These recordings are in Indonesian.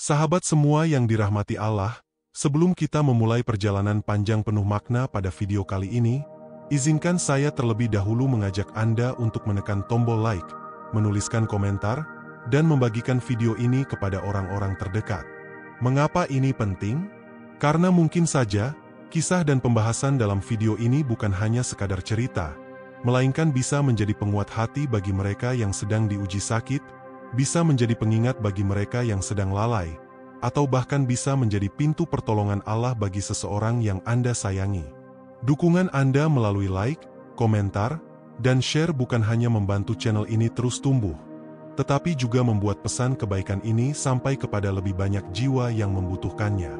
Sahabat semua yang dirahmati Allah, sebelum kita memulai perjalanan panjang penuh makna pada video kali ini, izinkan saya terlebih dahulu mengajak Anda untuk menekan tombol like, menuliskan komentar, dan membagikan video ini kepada orang-orang terdekat. Mengapa ini penting? Karena mungkin saja, kisah dan pembahasan dalam video ini bukan hanya sekadar cerita, melainkan bisa menjadi penguat hati bagi mereka yang sedang diuji sakit, bisa menjadi pengingat bagi mereka yang sedang lalai, atau bahkan bisa menjadi pintu pertolongan Allah bagi seseorang yang Anda sayangi. Dukungan Anda melalui like, komentar, dan share bukan hanya membantu channel ini terus tumbuh, tetapi juga membuat pesan kebaikan ini sampai kepada lebih banyak jiwa yang membutuhkannya.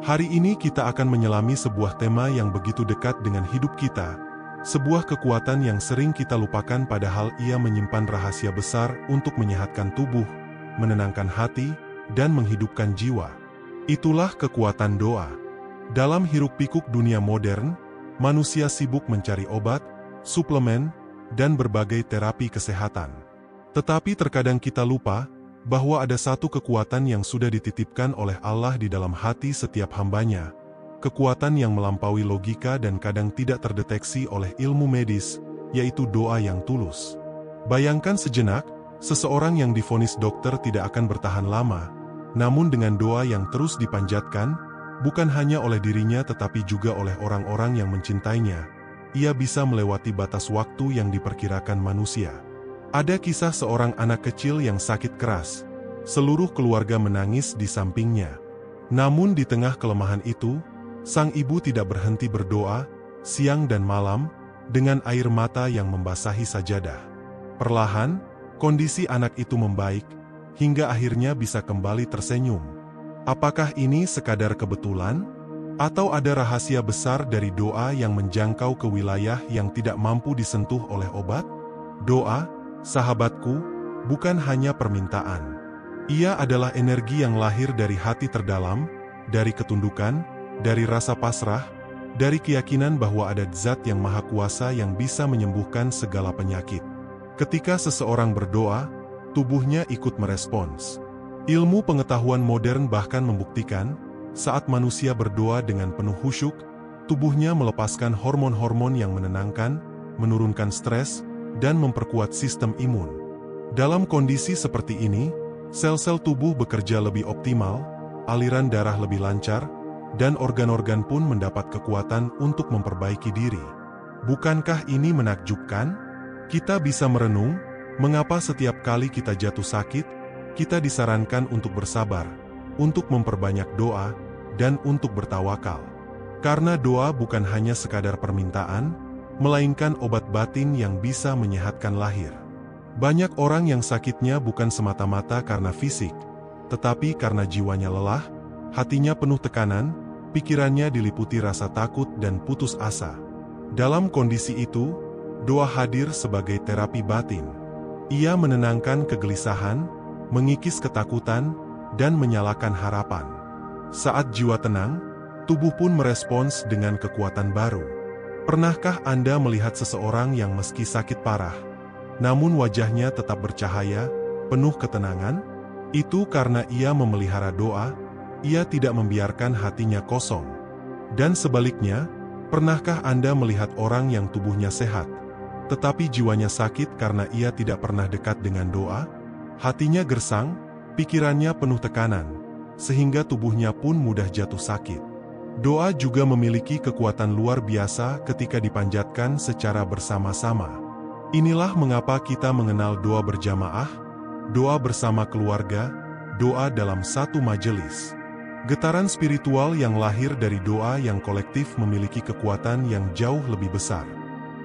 Hari ini kita akan menyelami sebuah tema yang begitu dekat dengan hidup kita, sebuah kekuatan yang sering kita lupakan padahal ia menyimpan rahasia besar untuk menyehatkan tubuh, menenangkan hati, dan menghidupkan jiwa. Itulah kekuatan doa. Dalam hiruk-pikuk dunia modern, manusia sibuk mencari obat, suplemen, dan berbagai terapi kesehatan. Tetapi terkadang kita lupa bahwa ada satu kekuatan yang sudah dititipkan oleh Allah di dalam hati setiap hambanya. Kekuatan yang melampaui logika dan kadang tidak terdeteksi oleh ilmu medis, yaitu doa yang tulus. Bayangkan sejenak, seseorang yang divonis dokter tidak akan bertahan lama, namun dengan doa yang terus dipanjatkan, bukan hanya oleh dirinya tetapi juga oleh orang-orang yang mencintainya, ia bisa melewati batas waktu yang diperkirakan manusia. Ada kisah seorang anak kecil yang sakit keras. Seluruh keluarga menangis di sampingnya. Namun di tengah kelemahan itu, sang ibu tidak berhenti berdoa, siang dan malam, dengan air mata yang membasahi sajadah. Perlahan, kondisi anak itu membaik, hingga akhirnya bisa kembali tersenyum. Apakah ini sekadar kebetulan? Atau ada rahasia besar dari doa yang menjangkau ke wilayah yang tidak mampu disentuh oleh obat? Doa, sahabatku, bukan hanya permintaan. Ia adalah energi yang lahir dari hati terdalam, dari ketundukan, dari rasa pasrah, dari keyakinan bahwa ada zat yang maha kuasa yang bisa menyembuhkan segala penyakit. Ketika seseorang berdoa, tubuhnya ikut merespons. Ilmu pengetahuan modern bahkan membuktikan, saat manusia berdoa dengan penuh khusyuk, tubuhnya melepaskan hormon-hormon yang menenangkan, menurunkan stres, dan memperkuat sistem imun. Dalam kondisi seperti ini, sel-sel tubuh bekerja lebih optimal, aliran darah lebih lancar, dan organ-organ pun mendapat kekuatan untuk memperbaiki diri. Bukankah ini menakjubkan? Kita bisa merenung, mengapa setiap kali kita jatuh sakit, kita disarankan untuk bersabar, untuk memperbanyak doa, dan untuk bertawakal. Karena doa bukan hanya sekadar permintaan, melainkan obat batin yang bisa menyehatkan lahir. Banyak orang yang sakitnya bukan semata-mata karena fisik, tetapi karena jiwanya lelah, hatinya penuh tekanan, pikirannya diliputi rasa takut dan putus asa. Dalam kondisi itu, doa hadir sebagai terapi batin. Ia menenangkan kegelisahan, mengikis ketakutan, dan menyalakan harapan. Saat jiwa tenang, tubuh pun merespons dengan kekuatan baru. Pernahkah Anda melihat seseorang yang meski sakit parah, namun wajahnya tetap bercahaya, penuh ketenangan? Itu karena ia memelihara doa, ia tidak membiarkan hatinya kosong. Dan sebaliknya, pernahkah Anda melihat orang yang tubuhnya sehat, tetapi jiwanya sakit karena ia tidak pernah dekat dengan doa? Hatinya gersang, pikirannya penuh tekanan, sehingga tubuhnya pun mudah jatuh sakit. Doa juga memiliki kekuatan luar biasa ketika dipanjatkan secara bersama-sama. Inilah mengapa kita mengenal doa berjamaah, doa bersama keluarga, doa dalam satu majelis. Getaran spiritual yang lahir dari doa yang kolektif memiliki kekuatan yang jauh lebih besar.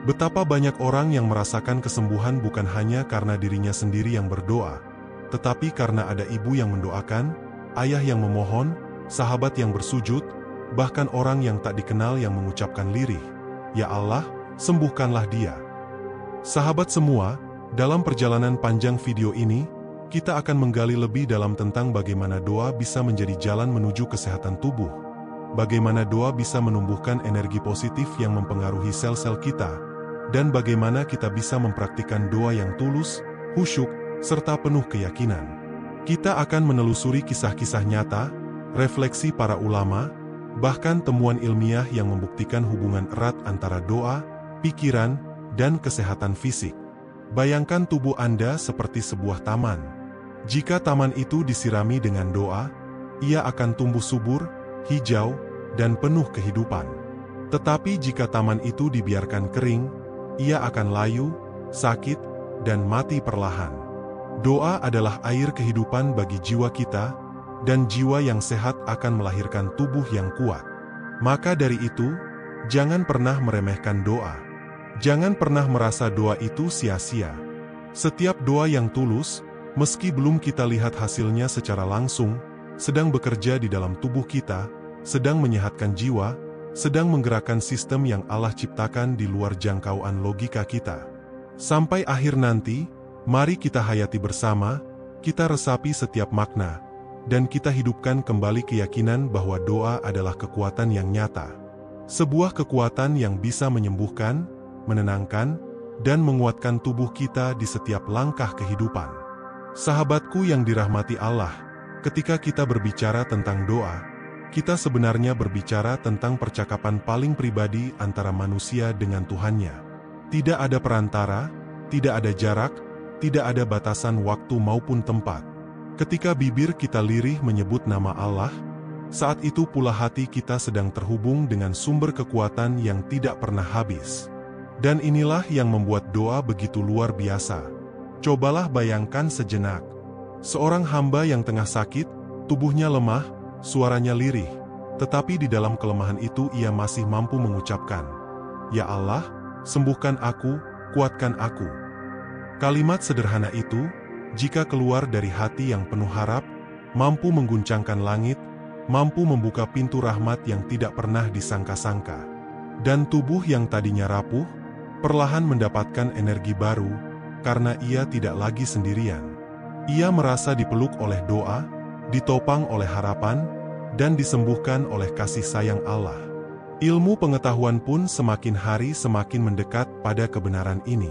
Betapa banyak orang yang merasakan kesembuhan bukan hanya karena dirinya sendiri yang berdoa, tetapi karena ada ibu yang mendoakan, ayah yang memohon, sahabat yang bersujud, bahkan orang yang tak dikenal yang mengucapkan lirih, "Ya Allah, sembuhkanlah dia." Sahabat semua, dalam perjalanan panjang video ini, kita akan menggali lebih dalam tentang bagaimana doa bisa menjadi jalan menuju kesehatan tubuh, bagaimana doa bisa menumbuhkan energi positif yang mempengaruhi sel-sel kita, dan bagaimana kita bisa mempraktikkan doa yang tulus, khusyuk, serta penuh keyakinan. Kita akan menelusuri kisah-kisah nyata, refleksi para ulama, bahkan temuan ilmiah yang membuktikan hubungan erat antara doa, pikiran, dan kesehatan fisik. Bayangkan tubuh Anda seperti sebuah taman. Jika taman itu disirami dengan doa, ia akan tumbuh subur, hijau, dan penuh kehidupan. Tetapi jika taman itu dibiarkan kering, ia akan layu, sakit, dan mati perlahan. Doa adalah air kehidupan bagi jiwa kita, dan jiwa yang sehat akan melahirkan tubuh yang kuat. Maka dari itu, jangan pernah meremehkan doa. Jangan pernah merasa doa itu sia-sia. Setiap doa yang tulus, meski belum kita lihat hasilnya secara langsung, sedang bekerja di dalam tubuh kita, sedang menyehatkan jiwa, sedang menggerakkan sistem yang Allah ciptakan di luar jangkauan logika kita. Sampai akhir nanti, mari kita hayati bersama, kita resapi setiap makna, dan kita hidupkan kembali keyakinan bahwa doa adalah kekuatan yang nyata. Sebuah kekuatan yang bisa menyembuhkan, menenangkan, dan menguatkan tubuh kita di setiap langkah kehidupan. Sahabatku yang dirahmati Allah, ketika kita berbicara tentang doa, kita sebenarnya berbicara tentang percakapan paling pribadi antara manusia dengan Tuhannya. Tidak ada perantara, tidak ada jarak, tidak ada batasan waktu maupun tempat. Ketika bibir kita lirih menyebut nama Allah, saat itu pula hati kita sedang terhubung dengan sumber kekuatan yang tidak pernah habis. Dan inilah yang membuat doa begitu luar biasa. Cobalah bayangkan sejenak. Seorang hamba yang tengah sakit, tubuhnya lemah, suaranya lirih, tetapi di dalam kelemahan itu ia masih mampu mengucapkan, "Ya Allah, sembuhkan aku, kuatkan aku." Kalimat sederhana itu, jika keluar dari hati yang penuh harap, mampu mengguncangkan langit, mampu membuka pintu rahmat yang tidak pernah disangka-sangka. Dan tubuh yang tadinya rapuh, perlahan mendapatkan energi baru, karena ia tidak lagi sendirian. Ia merasa dipeluk oleh doa, ditopang oleh harapan, dan disembuhkan oleh kasih sayang Allah. Ilmu pengetahuan pun semakin hari semakin mendekat pada kebenaran ini.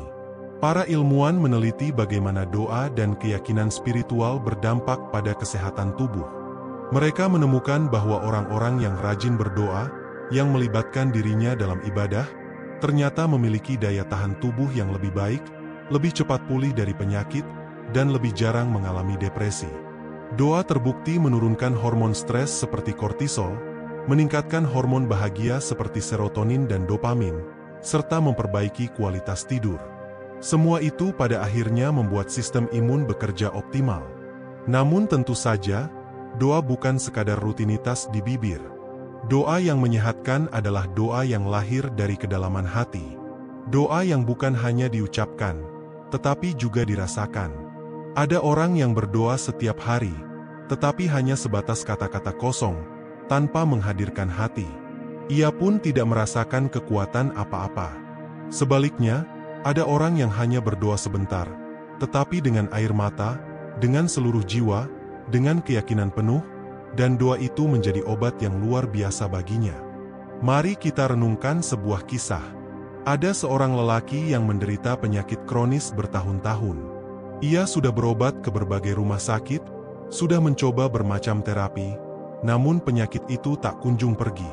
Para ilmuwan meneliti bagaimana doa dan keyakinan spiritual berdampak pada kesehatan tubuh. Mereka menemukan bahwa orang-orang yang rajin berdoa, yang melibatkan dirinya dalam ibadah, ternyata memiliki daya tahan tubuh yang lebih baik, lebih cepat pulih dari penyakit, dan lebih jarang mengalami depresi. Doa terbukti menurunkan hormon stres seperti kortisol, meningkatkan hormon bahagia seperti serotonin dan dopamin, serta memperbaiki kualitas tidur. Semua itu pada akhirnya membuat sistem imun bekerja optimal. Namun tentu saja, doa bukan sekadar rutinitas di bibir. Doa yang menyehatkan adalah doa yang lahir dari kedalaman hati. Doa yang bukan hanya diucapkan, tetapi juga dirasakan. Ada orang yang berdoa setiap hari, tetapi hanya sebatas kata-kata kosong, tanpa menghadirkan hati. Ia pun tidak merasakan kekuatan apa-apa. Sebaliknya, ada orang yang hanya berdoa sebentar, tetapi dengan air mata, dengan seluruh jiwa, dengan keyakinan penuh, dan doa itu menjadi obat yang luar biasa baginya. Mari kita renungkan sebuah kisah. Ada seorang lelaki yang menderita penyakit kronis bertahun-tahun. Ia sudah berobat ke berbagai rumah sakit, sudah mencoba bermacam terapi, namun penyakit itu tak kunjung pergi.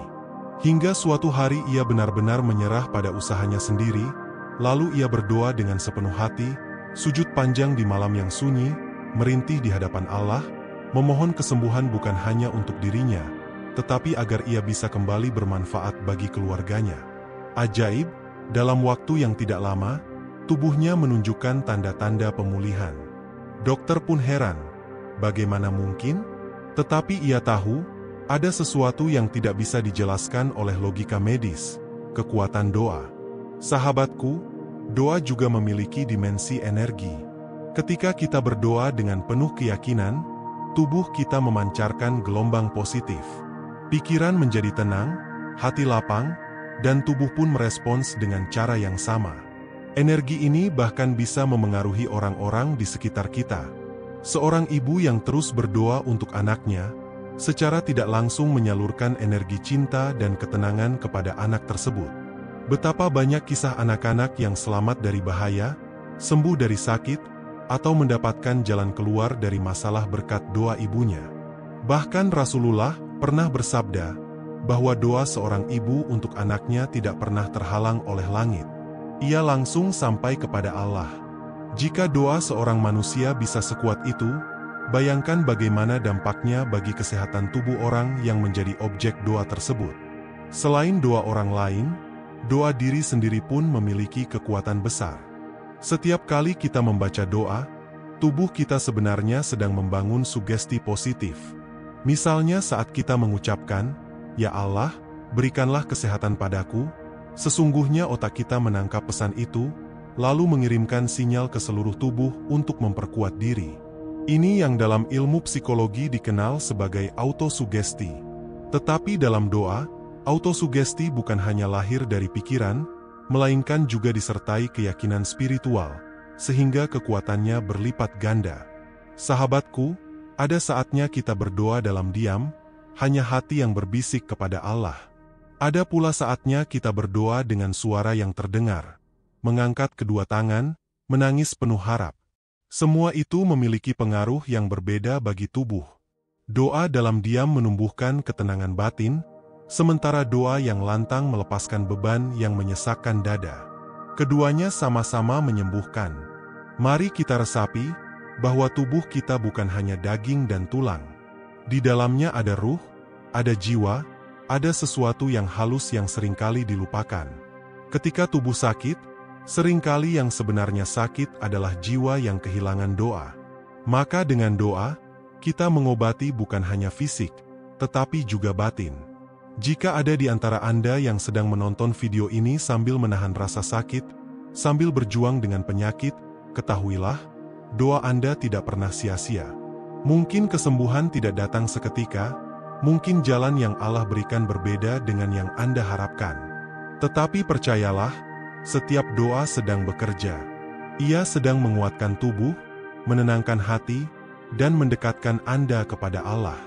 Hingga suatu hari ia benar-benar menyerah pada usahanya sendiri, lalu ia berdoa dengan sepenuh hati, sujud panjang di malam yang sunyi, merintih di hadapan Allah, memohon kesembuhan bukan hanya untuk dirinya, tetapi agar ia bisa kembali bermanfaat bagi keluarganya. Ajaib, dalam waktu yang tidak lama, tubuhnya menunjukkan tanda-tanda pemulihan. Dokter pun heran, bagaimana mungkin? Tetapi ia tahu, ada sesuatu yang tidak bisa dijelaskan oleh logika medis, kekuatan doa. Sahabatku, doa juga memiliki dimensi energi. Ketika kita berdoa dengan penuh keyakinan, tubuh kita memancarkan gelombang positif. Pikiran menjadi tenang, hati lapang, dan tubuh pun merespons dengan cara yang sama. Energi ini bahkan bisa memengaruhi orang-orang di sekitar kita. Seorang ibu yang terus berdoa untuk anaknya, secara tidak langsung menyalurkan energi cinta dan ketenangan kepada anak tersebut. Betapa banyak kisah anak-anak yang selamat dari bahaya, sembuh dari sakit, atau mendapatkan jalan keluar dari masalah berkat doa ibunya. Bahkan Rasulullah pernah bersabda bahwa doa seorang ibu untuk anaknya tidak pernah terhalang oleh langit. Ia langsung sampai kepada Allah. Jika doa seorang manusia bisa sekuat itu, bayangkan bagaimana dampaknya bagi kesehatan tubuh orang yang menjadi objek doa tersebut. Selain doa orang lain, doa diri sendiri pun memiliki kekuatan besar. Setiap kali kita membaca doa, tubuh kita sebenarnya sedang membangun sugesti positif. Misalnya saat kita mengucapkan, "Ya Allah, berikanlah kesehatan padaku," sesungguhnya otak kita menangkap pesan itu, lalu mengirimkan sinyal ke seluruh tubuh untuk memperkuat diri. Ini yang dalam ilmu psikologi dikenal sebagai autosugesti. Tetapi dalam doa, autosugesti bukan hanya lahir dari pikiran, melainkan juga disertai keyakinan spiritual, sehingga kekuatannya berlipat ganda. Sahabatku, ada saatnya kita berdoa dalam diam, hanya hati yang berbisik kepada Allah. Ada pula saatnya kita berdoa dengan suara yang terdengar, mengangkat kedua tangan, menangis penuh harap. Semua itu memiliki pengaruh yang berbeda bagi tubuh. Doa dalam diam menumbuhkan ketenangan batin, sementara doa yang lantang melepaskan beban yang menyesakkan dada. Keduanya sama-sama menyembuhkan. Mari kita resapi bahwa tubuh kita bukan hanya daging dan tulang. Di dalamnya ada ruh, ada jiwa, ada sesuatu yang halus yang seringkali dilupakan. Ketika tubuh sakit, seringkali yang sebenarnya sakit adalah jiwa yang kehilangan doa. Maka dengan doa, kita mengobati bukan hanya fisik, tetapi juga batin. Jika ada di antara Anda yang sedang menonton video ini sambil menahan rasa sakit, sambil berjuang dengan penyakit, ketahuilah, doa Anda tidak pernah sia-sia. Mungkin kesembuhan tidak datang seketika, mungkin jalan yang Allah berikan berbeda dengan yang Anda harapkan. Tetapi percayalah, setiap doa sedang bekerja. Ia sedang menguatkan tubuh, menenangkan hati, dan mendekatkan Anda kepada Allah.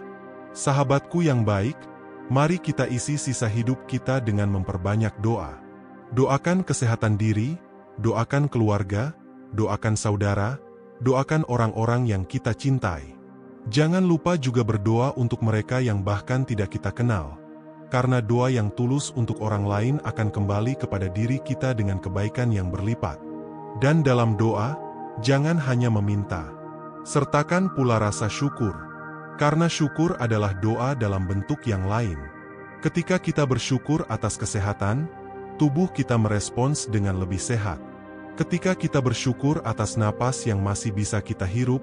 Sahabatku yang baik, mari kita isi sisa hidup kita dengan memperbanyak doa. Doakan kesehatan diri, doakan keluarga, doakan saudara, doakan orang-orang yang kita cintai. Jangan lupa juga berdoa untuk mereka yang bahkan tidak kita kenal, karena doa yang tulus untuk orang lain akan kembali kepada diri kita dengan kebaikan yang berlipat. Dan dalam doa, jangan hanya meminta, sertakan pula rasa syukur. Karena syukur adalah doa dalam bentuk yang lain. Ketika kita bersyukur atas kesehatan, tubuh kita merespons dengan lebih sehat. Ketika kita bersyukur atas napas yang masih bisa kita hirup,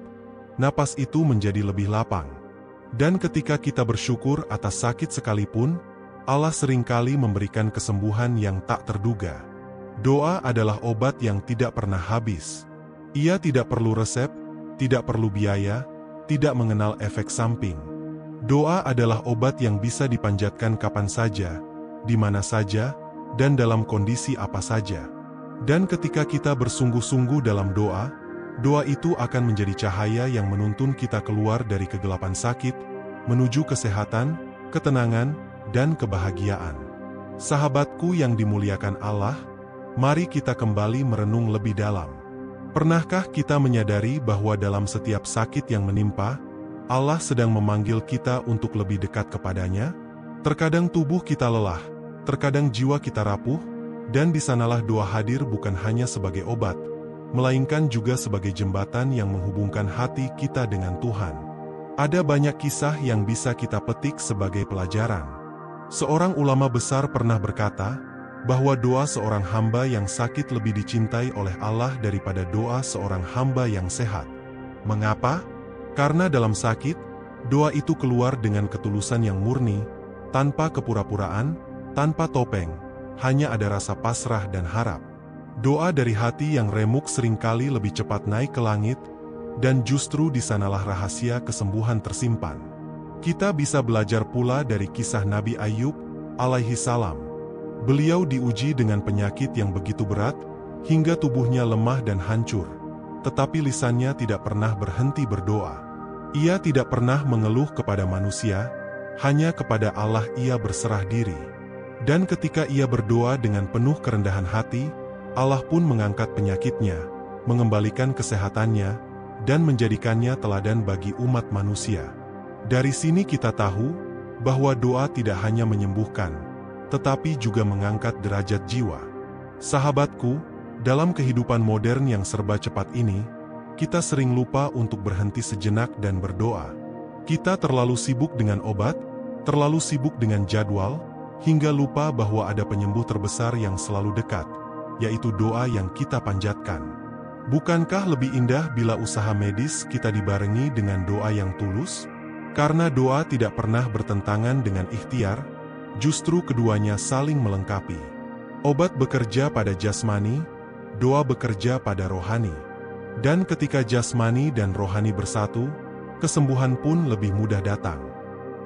napas itu menjadi lebih lapang. Dan ketika kita bersyukur atas sakit sekalipun, Allah seringkali memberikan kesembuhan yang tak terduga. Doa adalah obat yang tidak pernah habis. Ia tidak perlu resep, tidak perlu biaya, tidak mengenal efek samping. Doa adalah obat yang bisa dipanjatkan kapan saja, di mana saja, dan dalam kondisi apa saja. Dan ketika kita bersungguh-sungguh dalam doa, doa itu akan menjadi cahaya yang menuntun kita keluar dari kegelapan sakit, menuju kesehatan, ketenangan, dan kebahagiaan. Sahabatku yang dimuliakan Allah, mari kita kembali merenung lebih dalam. Pernahkah kita menyadari bahwa dalam setiap sakit yang menimpa, Allah sedang memanggil kita untuk lebih dekat kepadanya? Terkadang tubuh kita lelah, terkadang jiwa kita rapuh, dan di sanalah doa hadir bukan hanya sebagai obat, melainkan juga sebagai jembatan yang menghubungkan hati kita dengan Tuhan. Ada banyak kisah yang bisa kita petik sebagai pelajaran. Seorang ulama besar pernah berkata, bahwa doa seorang hamba yang sakit lebih dicintai oleh Allah daripada doa seorang hamba yang sehat. Mengapa? Karena dalam sakit, doa itu keluar dengan ketulusan yang murni, tanpa kepura-puraan, tanpa topeng, hanya ada rasa pasrah dan harap. Doa dari hati yang remuk seringkali lebih cepat naik ke langit, dan justru di sanalah rahasia kesembuhan tersimpan. Kita bisa belajar pula dari kisah Nabi Ayub, alaihi salam. Beliau diuji dengan penyakit yang begitu berat, hingga tubuhnya lemah dan hancur. Tetapi lisannya tidak pernah berhenti berdoa. Ia tidak pernah mengeluh kepada manusia, hanya kepada Allah ia berserah diri. Dan ketika ia berdoa dengan penuh kerendahan hati, Allah pun mengangkat penyakitnya, mengembalikan kesehatannya, dan menjadikannya teladan bagi umat manusia. Dari sini kita tahu bahwa doa tidak hanya menyembuhkan, tetapi juga mengangkat derajat jiwa. Sahabatku, dalam kehidupan modern yang serba cepat ini, kita sering lupa untuk berhenti sejenak dan berdoa. Kita terlalu sibuk dengan obat, terlalu sibuk dengan jadwal, hingga lupa bahwa ada penyembuh terbesar yang selalu dekat, yaitu doa yang kita panjatkan. Bukankah lebih indah bila usaha medis kita dibarengi dengan doa yang tulus? Karena doa tidak pernah bertentangan dengan ikhtiar, justru keduanya saling melengkapi. Obat bekerja pada jasmani, doa bekerja pada rohani. Dan ketika jasmani dan rohani bersatu, kesembuhan pun lebih mudah datang.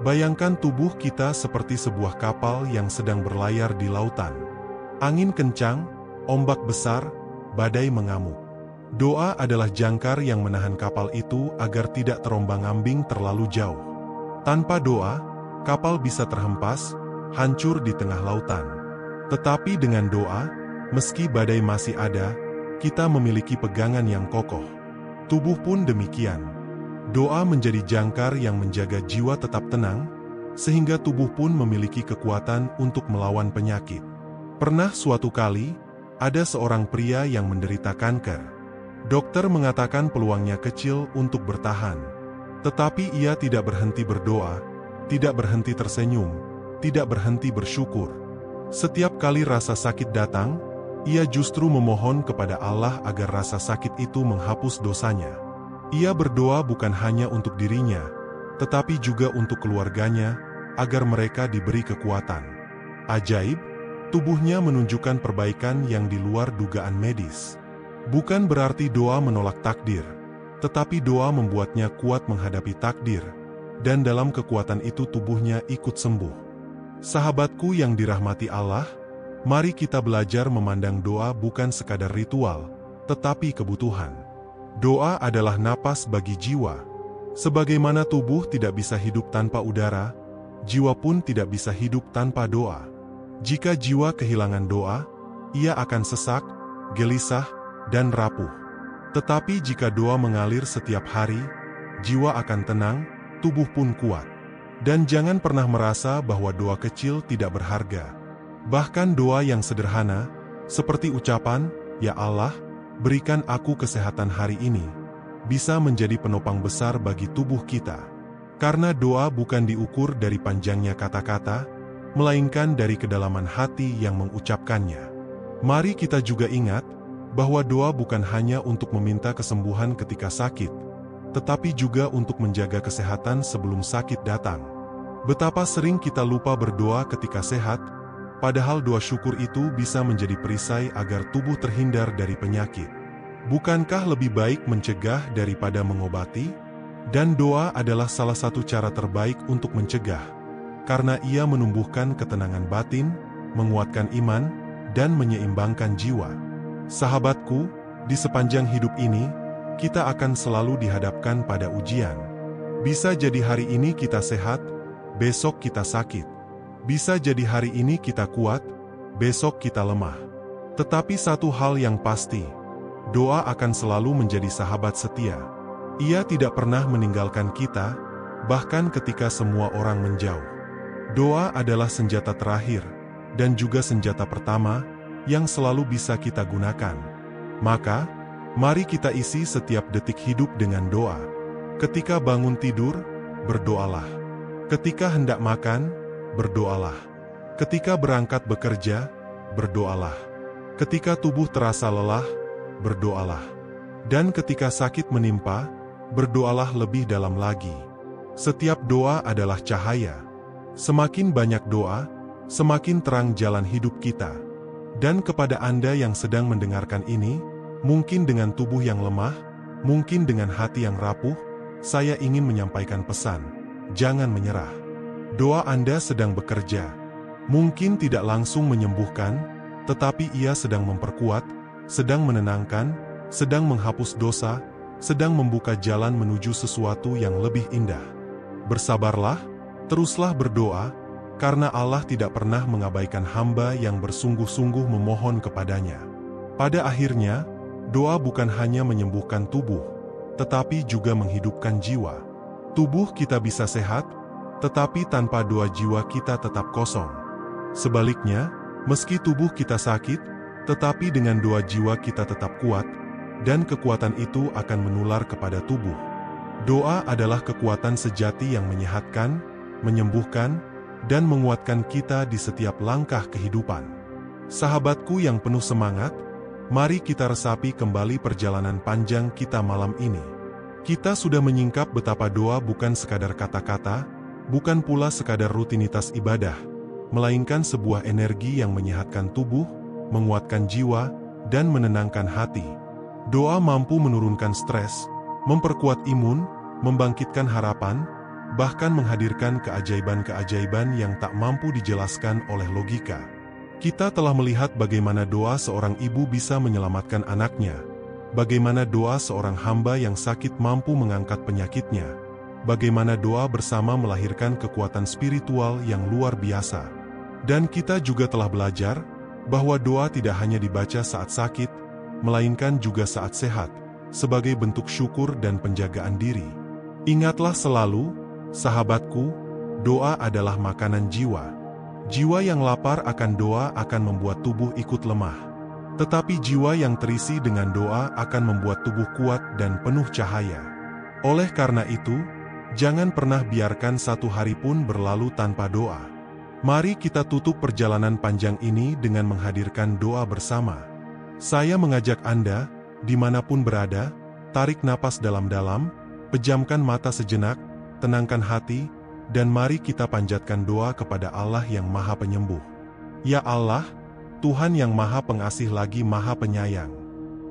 Bayangkan tubuh kita seperti sebuah kapal yang sedang berlayar di lautan. Angin kencang, ombak besar, badai mengamuk. Doa adalah jangkar yang menahan kapal itu agar tidak terombang-ambing terlalu jauh. Tanpa doa, kapal bisa terhempas, hancur di tengah lautan. Tetapi dengan doa, meski badai masih ada, kita memiliki pegangan yang kokoh. Tubuh pun demikian. Doa menjadi jangkar yang menjaga jiwa tetap tenang, sehingga tubuh pun memiliki kekuatan untuk melawan penyakit. Pernah suatu kali, ada seorang pria yang menderita kanker. Dokter mengatakan peluangnya kecil untuk bertahan. Tetapi ia tidak berhenti berdoa, tidak berhenti tersenyum, tidak berhenti bersyukur. Setiap kali rasa sakit datang, ia justru memohon kepada Allah agar rasa sakit itu menghapus dosanya. Ia berdoa bukan hanya untuk dirinya, tetapi juga untuk keluarganya, agar mereka diberi kekuatan. Ajaib, tubuhnya menunjukkan perbaikan yang di luar dugaan medis. Bukan berarti doa menolak takdir, tetapi doa membuatnya kuat menghadapi takdir, dan dalam kekuatan itu tubuhnya ikut sembuh. Sahabatku yang dirahmati Allah, mari kita belajar memandang doa bukan sekadar ritual, tetapi kebutuhan. Doa adalah napas bagi jiwa. Sebagaimana tubuh tidak bisa hidup tanpa udara, jiwa pun tidak bisa hidup tanpa doa. Jika jiwa kehilangan doa, ia akan sesak, gelisah, dan rapuh. Tetapi jika doa mengalir setiap hari, jiwa akan tenang, tubuh pun kuat. Dan jangan pernah merasa bahwa doa kecil tidak berharga. Bahkan doa yang sederhana, seperti ucapan, "Ya Allah, berikan aku kesehatan hari ini," bisa menjadi penopang besar bagi tubuh kita. Karena doa bukan diukur dari panjangnya kata-kata, melainkan dari kedalaman hati yang mengucapkannya. Mari kita juga ingat, bahwa doa bukan hanya untuk meminta kesembuhan ketika sakit, tetapi juga untuk menjaga kesehatan sebelum sakit datang. Betapa sering kita lupa berdoa ketika sehat, padahal doa syukur itu bisa menjadi perisai agar tubuh terhindar dari penyakit. Bukankah lebih baik mencegah daripada mengobati? Dan doa adalah salah satu cara terbaik untuk mencegah, karena ia menumbuhkan ketenangan batin, menguatkan iman, dan menyeimbangkan jiwa. Sahabatku, di sepanjang hidup ini, kita akan selalu dihadapkan pada ujian. Bisa jadi hari ini kita sehat, besok kita sakit. Bisa jadi hari ini kita kuat, besok kita lemah. Tetapi satu hal yang pasti, doa akan selalu menjadi sahabat setia. Ia tidak pernah meninggalkan kita, bahkan ketika semua orang menjauh. Doa adalah senjata terakhir, dan juga senjata pertama, yang selalu bisa kita gunakan. Maka, mari kita isi setiap detik hidup dengan doa. Ketika bangun tidur, berdoalah. Ketika hendak makan, berdoalah. Ketika berangkat bekerja, berdoalah. Ketika tubuh terasa lelah, berdoalah. Dan ketika sakit menimpa, berdoalah lebih dalam lagi. Setiap doa adalah cahaya. Semakin banyak doa, semakin terang jalan hidup kita. Dan kepada Anda yang sedang mendengarkan ini, mungkin dengan tubuh yang lemah, mungkin dengan hati yang rapuh, saya ingin menyampaikan pesan, jangan menyerah. Doa Anda sedang bekerja. Mungkin tidak langsung menyembuhkan, tetapi ia sedang memperkuat, sedang menenangkan, sedang menghapus dosa, sedang membuka jalan menuju sesuatu yang lebih indah. Bersabarlah, teruslah berdoa, karena Allah tidak pernah mengabaikan hamba yang bersungguh-sungguh memohon kepadanya. Pada akhirnya, doa bukan hanya menyembuhkan tubuh, tetapi juga menghidupkan jiwa. Tubuh kita bisa sehat, tetapi tanpa doa jiwa kita tetap kosong. Sebaliknya, meski tubuh kita sakit, tetapi dengan doa jiwa kita tetap kuat, dan kekuatan itu akan menular kepada tubuh. Doa adalah kekuatan sejati yang menyehatkan, menyembuhkan, dan menguatkan kita di setiap langkah kehidupan. Sahabatku yang penuh semangat, mari kita resapi kembali perjalanan panjang kita malam ini. Kita sudah menyingkap betapa doa bukan sekadar kata-kata, bukan pula sekadar rutinitas ibadah, melainkan sebuah energi yang menyehatkan tubuh, menguatkan jiwa, dan menenangkan hati. Doa mampu menurunkan stres, memperkuat imun, membangkitkan harapan, bahkan menghadirkan keajaiban-keajaiban yang tak mampu dijelaskan oleh logika. Kita telah melihat bagaimana doa seorang ibu bisa menyelamatkan anaknya, bagaimana doa seorang hamba yang sakit mampu mengangkat penyakitnya, bagaimana doa bersama melahirkan kekuatan spiritual yang luar biasa. Dan kita juga telah belajar bahwa doa tidak hanya dibaca saat sakit, melainkan juga saat sehat, sebagai bentuk syukur dan penjagaan diri. Ingatlah selalu, sahabatku, doa adalah makanan jiwa. Jiwa yang lapar akan doa akan membuat tubuh ikut lemah. Tetapi jiwa yang terisi dengan doa akan membuat tubuh kuat dan penuh cahaya. Oleh karena itu, jangan pernah biarkan satu hari pun berlalu tanpa doa. Mari kita tutup perjalanan panjang ini dengan menghadirkan doa bersama. Saya mengajak Anda, dimanapun berada, tarik napas dalam-dalam, pejamkan mata sejenak, tenangkan hati, dan mari kita panjatkan doa kepada Allah yang Maha Penyembuh. Ya Allah, Tuhan yang Maha Pengasih lagi Maha Penyayang.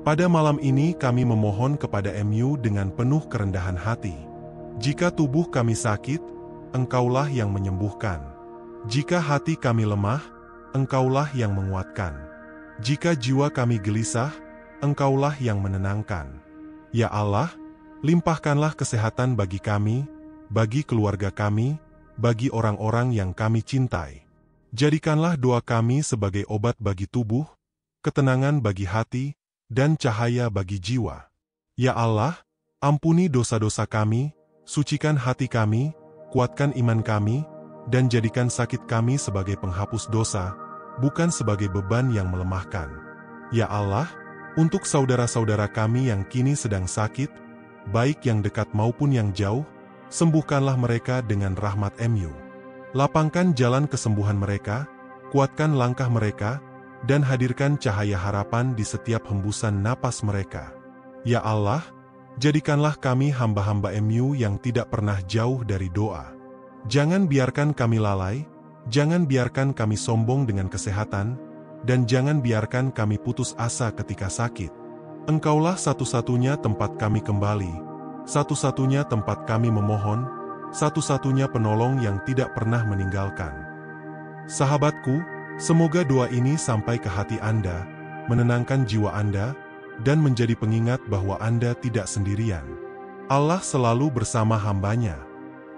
Pada malam ini kami memohon kepada MU dengan penuh kerendahan hati. Jika tubuh kami sakit, Engkaulah yang menyembuhkan. Jika hati kami lemah, Engkaulah yang menguatkan. Jika jiwa kami gelisah, Engkaulah yang menenangkan. Ya Allah, limpahkanlah kesehatan bagi kami, bagi keluarga kami, bagi orang-orang yang kami cintai. Jadikanlah doa kami sebagai obat bagi tubuh, ketenangan bagi hati, dan cahaya bagi jiwa. Ya Allah, ampuni dosa-dosa kami, sucikan hati kami, kuatkan iman kami, dan jadikan sakit kami sebagai penghapus dosa, bukan sebagai beban yang melemahkan. Ya Allah, untuk saudara-saudara kami yang kini sedang sakit, baik yang dekat maupun yang jauh, sembuhkanlah mereka dengan rahmat MU. Lapangkan jalan kesembuhan mereka, kuatkan langkah mereka, dan hadirkan cahaya harapan di setiap hembusan napas mereka. Ya Allah, jadikanlah kami hamba-hamba MU yang tidak pernah jauh dari doa. Jangan biarkan kami lalai, jangan biarkan kami sombong dengan kesehatan, dan jangan biarkan kami putus asa ketika sakit. Engkaulah satu-satunya tempat kami kembali, satu-satunya tempat kami memohon, satu-satunya penolong yang tidak pernah meninggalkan. Sahabatku, semoga doa ini sampai ke hati Anda, menenangkan jiwa Anda, dan menjadi pengingat bahwa Anda tidak sendirian. Allah selalu bersama hambanya.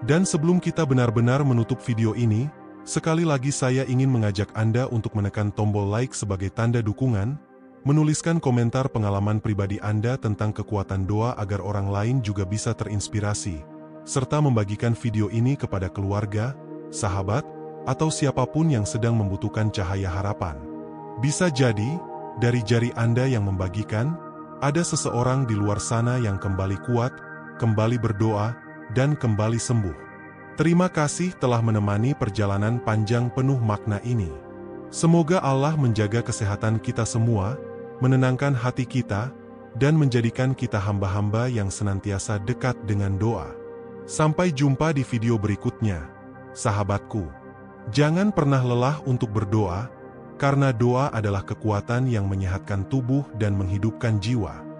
Dan sebelum kita benar-benar menutup video ini, sekali lagi saya ingin mengajak Anda untuk menekan tombol like sebagai tanda dukungan, menuliskan komentar pengalaman pribadi Anda tentang kekuatan doa agar orang lain juga bisa terinspirasi, serta membagikan video ini kepada keluarga, sahabat, atau siapapun yang sedang membutuhkan cahaya harapan. Bisa jadi, dari jari Anda yang membagikan, ada seseorang di luar sana yang kembali kuat, kembali berdoa, dan kembali sembuh. Terima kasih telah menemani perjalanan panjang penuh makna ini. Semoga Allah menjaga kesehatan kita semua, menenangkan hati kita, dan menjadikan kita hamba-hamba yang senantiasa dekat dengan doa. Sampai jumpa di video berikutnya, sahabatku. Jangan pernah lelah untuk berdoa, karena doa adalah kekuatan yang menyehatkan tubuh dan menghidupkan jiwa.